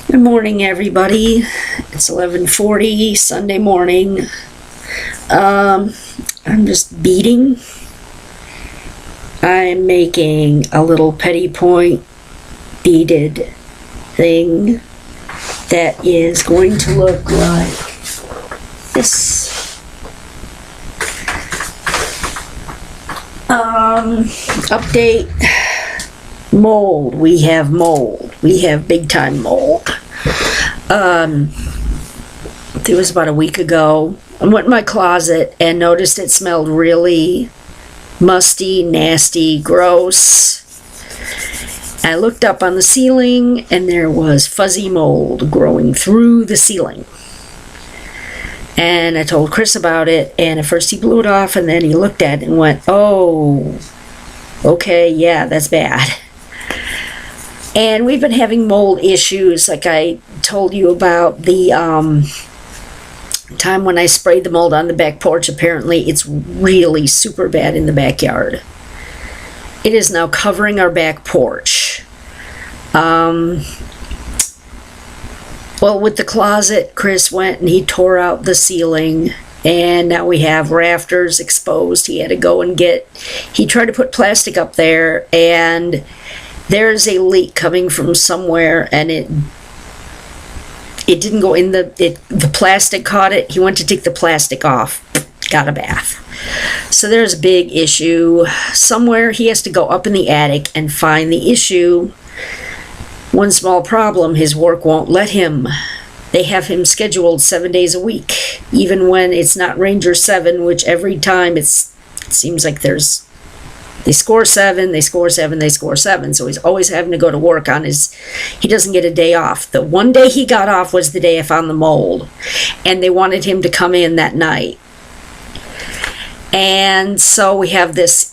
Good morning, everybody. It's 11:40 Sunday morning. I'm just beading. I'm making a little petty point beaded thing that is going to look like this. Update. Mold. We have mold. We have big time mold. It was about a week ago. I went in my closet and noticed it smelled really musty, nasty, gross. I looked up on the ceiling and there was fuzzy mold growing through the ceiling. And I told Chris about it, and at first he blew it off, and then he looked at it and went, "Oh, okay, yeah, that's bad." And we've been having mold issues, like I told you about the time when I sprayed the mold on the back porch. Apparently it's really super bad in the backyard. It is now covering our back porch. Well, with the closet, Chris went and he tore out the ceiling, and now we have rafters exposed. He had to go and he tried to put plastic up there, and there's a leak coming from somewhere, and it didn't go in the plastic caught it. He went to take the plastic off, got a bath. So there's a big issue somewhere. He has to go up in the attic and find the issue. One small problem, his work won't let him. They have him scheduled 7 days a week, even when it's not Ranger 7, which every time it seems like they score 7, they score 7, they score 7. So he's always having to go to work he doesn't get a day off. The one day he got off was the day I found the mold, and they wanted him to come in that night. And so we have this,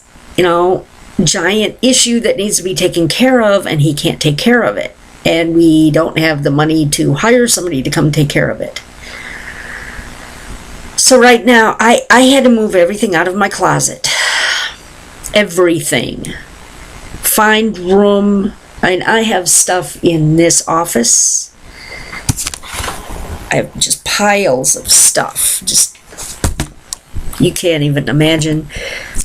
giant issue that needs to be taken care of, and he can't take care of it. And we don't have the money to hire somebody to come take care of it. So right now, I had to move everything out of my closet. Everything. Find room. I have stuff in this office. I have just piles of stuff. You can't even imagine.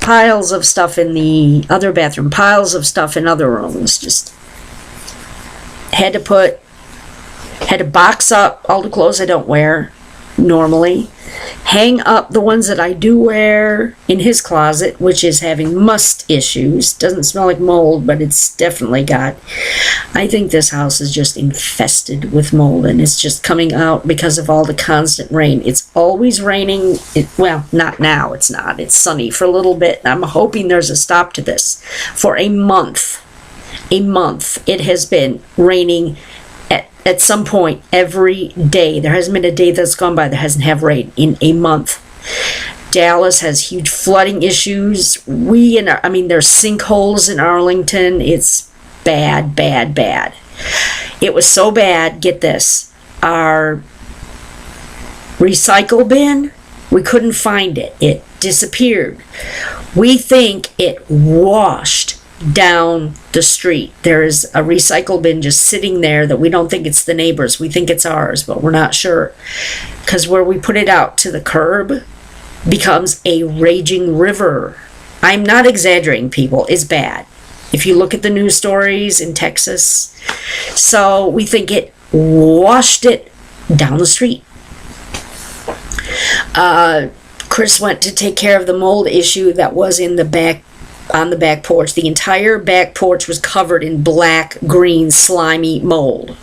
Piles of stuff in the other bathroom. Piles of stuff in other rooms. Just had to box up all the clothes I don't wear normally. Hang up the ones that I do wear in his closet, which is having must issues. Doesn't smell like mold, but it's definitely I think this house is just infested with mold, and it's just coming out because of all the constant rain. It's always raining. Well, not now, it's not. It's sunny for a little bit. I'm hoping there's a stop to this. For a month, it has been raining at some point every day. There hasn't been a day that's gone by that hasn't had rain in a month. Dallas has huge flooding issues. There's sinkholes in Arlington. It's bad, bad, bad. It was so bad, get this, our recycle bin, we couldn't find it. It disappeared. We think it washed down the street. There is a recycle bin just sitting there that we don't think it's the neighbors. We think it's ours, but we're not sure. Because where we put it out to the curb becomes a raging river. I'm not exaggerating, people. It's bad. If you look at the news stories in Texas. So we think it washed it down the street. Chris went to take care of the mold issue that was on the back porch. The entire back porch was covered in black, green, slimy mold.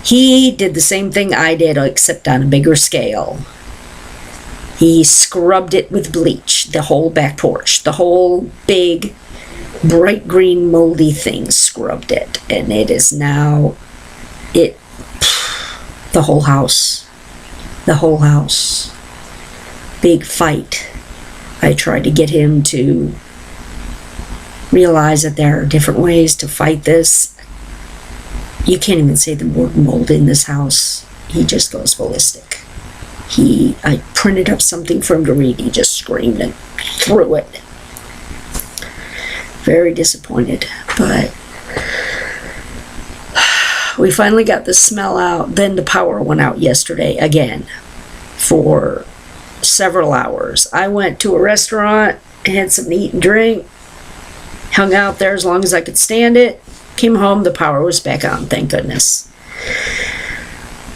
He did the same thing I did, except on a bigger scale. He scrubbed it with bleach, the whole back porch. The whole big, bright green, moldy thing scrubbed it. And it is now, the whole house. The whole house. Big fight. I tried to get him to realize that there are different ways to fight this. You can't even say the word mold in this house. He just goes ballistic. I printed up something for him to read. He just screamed and threw it. Very disappointed, but We finally got the smell out. Then the power went out yesterday again for several hours. I went to a restaurant, had something to eat and drink, hung out there as long as I could stand it, came home, the power was back on, thank goodness.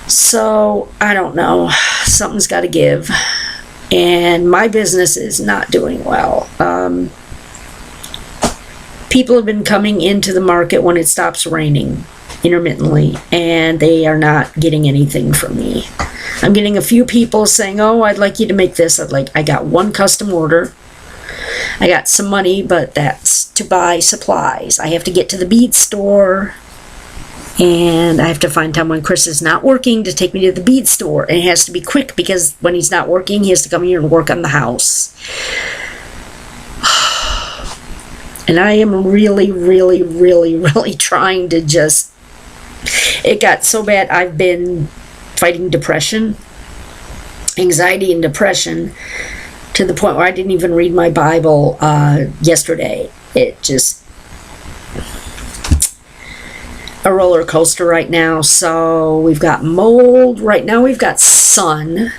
So, I don't know. Something's got to give. And my business is not doing well. People have been coming into the market when it stops raining intermittently, and they are not getting anything from me. I'm getting a few people saying, oh, I'd like you to make this. I got one custom order. I got some money, but that's to buy supplies. I have to get to the bead store, and I have to find time when Chris is not working to take me to the bead store. And it has to be quick because when he's not working, he has to come here and work on the house. And I am really, really, really, really trying to just... It got so bad, I've been fighting depression, anxiety and depression, to the point where I didn't even read my Bible yesterday. It just... a roller coaster right now. So we've got mold. Right now we've got sun.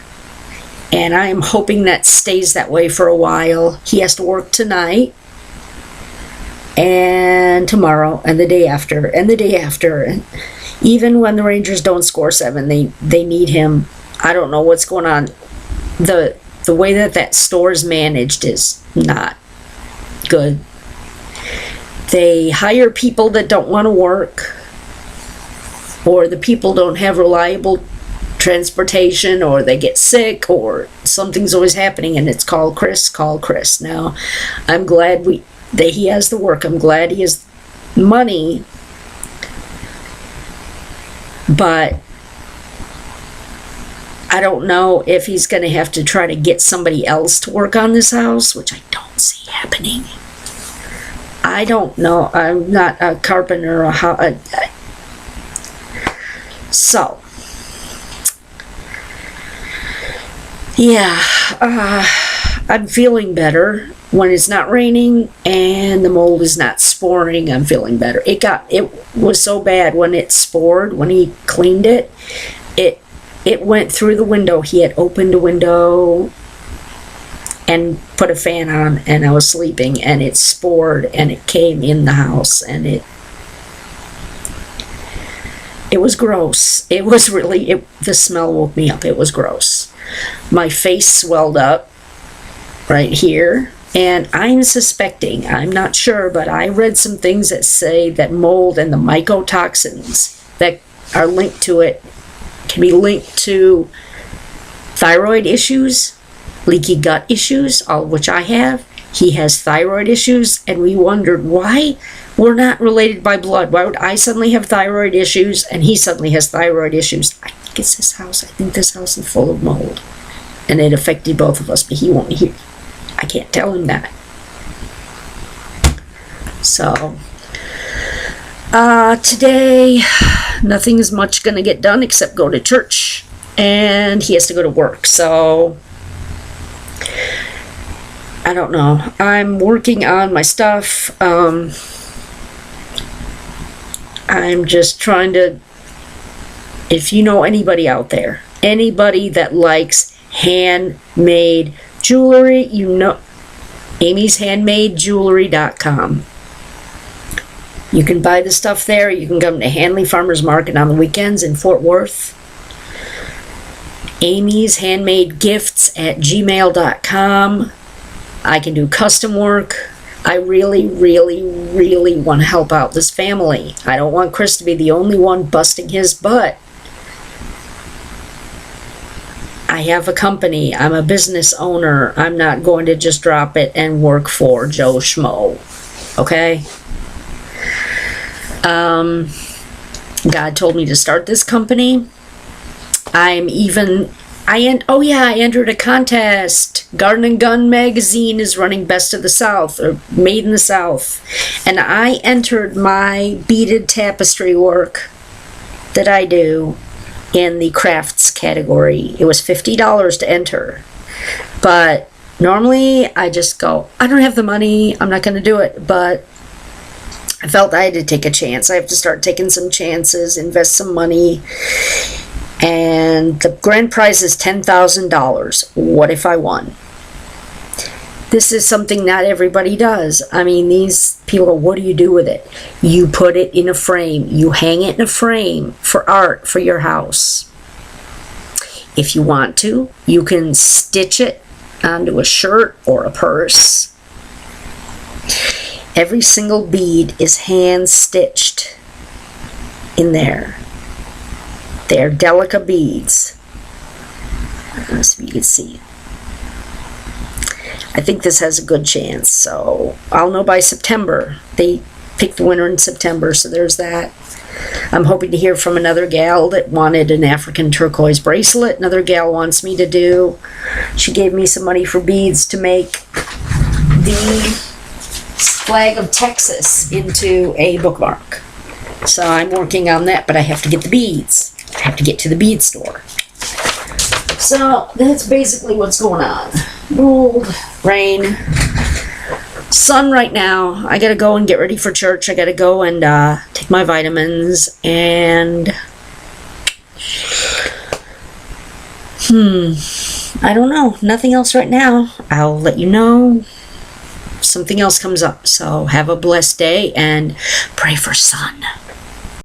And I am hoping that stays that way for a while. He has to work tonight, and tomorrow, and the day after, and the day after. And even when the Rangers don't score 7, they need him. I don't know what's going on. The way that store is managed is not good. They hire people that don't want to work, or the people don't have reliable transportation, or they get sick, or something's always happening, and it's call Chris. Now, I'm glad that he has the work. I'm glad he has money, but I don't know if he's going to have to try to get somebody else to work on this house, which I don't see happening. I don't know. I'm not a carpenter or so yeah, I'm feeling better when it's not raining and the mold is not sporing. I'm feeling better. It was so bad when it spored. When he cleaned it, it went through the window. He had opened a window and put a fan on, and I was sleeping, and it spored, and it came in the house, and it was gross. It was really, the smell woke me up. It was gross. My face swelled up right here, and I'm suspecting, I'm not sure, but I read some things that say that mold and the mycotoxins that are linked to it can be linked to thyroid issues, leaky gut issues, all of which I have. He has thyroid issues, and we wondered why we're not related by blood. Why would I suddenly have thyroid issues and he suddenly has thyroid issues? I think it's this house. I think this house is full of mold, and it affected both of us, but he won't hear. I can't tell him that. So today nothing is much gonna get done except go to church, and he has to go to work. So I don't know. I'm working on my stuff. I'm just trying to, if you know anybody out there, anybody that likes handmade jewelry, you know, amy'shandmadejewelry.com. You can buy the stuff there. You can come to Hanley Farmers Market on the weekends in Fort Worth. Amy's Handmade Gifts at gmail.com. I can do custom work. I really, really, really want to help out this family. I don't want Chris to be the only one busting his butt. I have a company. I'm a business owner. I'm not going to just drop it and work for Joe Schmo. Okay? God told me to start this company. I entered a contest. Garden and Gun magazine is running Best of the South, or Made in the South. And I entered my beaded tapestry work that I do in the crafts category. It was $50 to enter. But normally I just go, I don't have the money, I'm not going to do it. But I felt I had to take a chance. I have to start taking some chances, invest some money. And the grand prize is $10,000. What if I won? This is something not everybody does. I mean, these people go, what do you do with it? You put it in a frame. You hang it in a frame for art for your house. If you want to, you can stitch it onto a shirt or a purse. Every single bead is hand stitched in there. They're Delica beads. Let's see if you can see. I think this has a good chance, so I'll know by September. They picked the winner in September, so there's that. I'm hoping to hear from another gal that wanted an African turquoise bracelet. Another gal wants me to do. She gave me some money for beads to make the flag of Texas into a bookmark. So I'm working on that, but I have to get the beads. I have to get to the bead store. So that's basically what's going on. Gold, rain, sun right now. I gotta go and get ready for church. I gotta go and take my vitamins and I don't know. Nothing else right now. I'll let you know if something else comes up. So have a blessed day and pray for sun.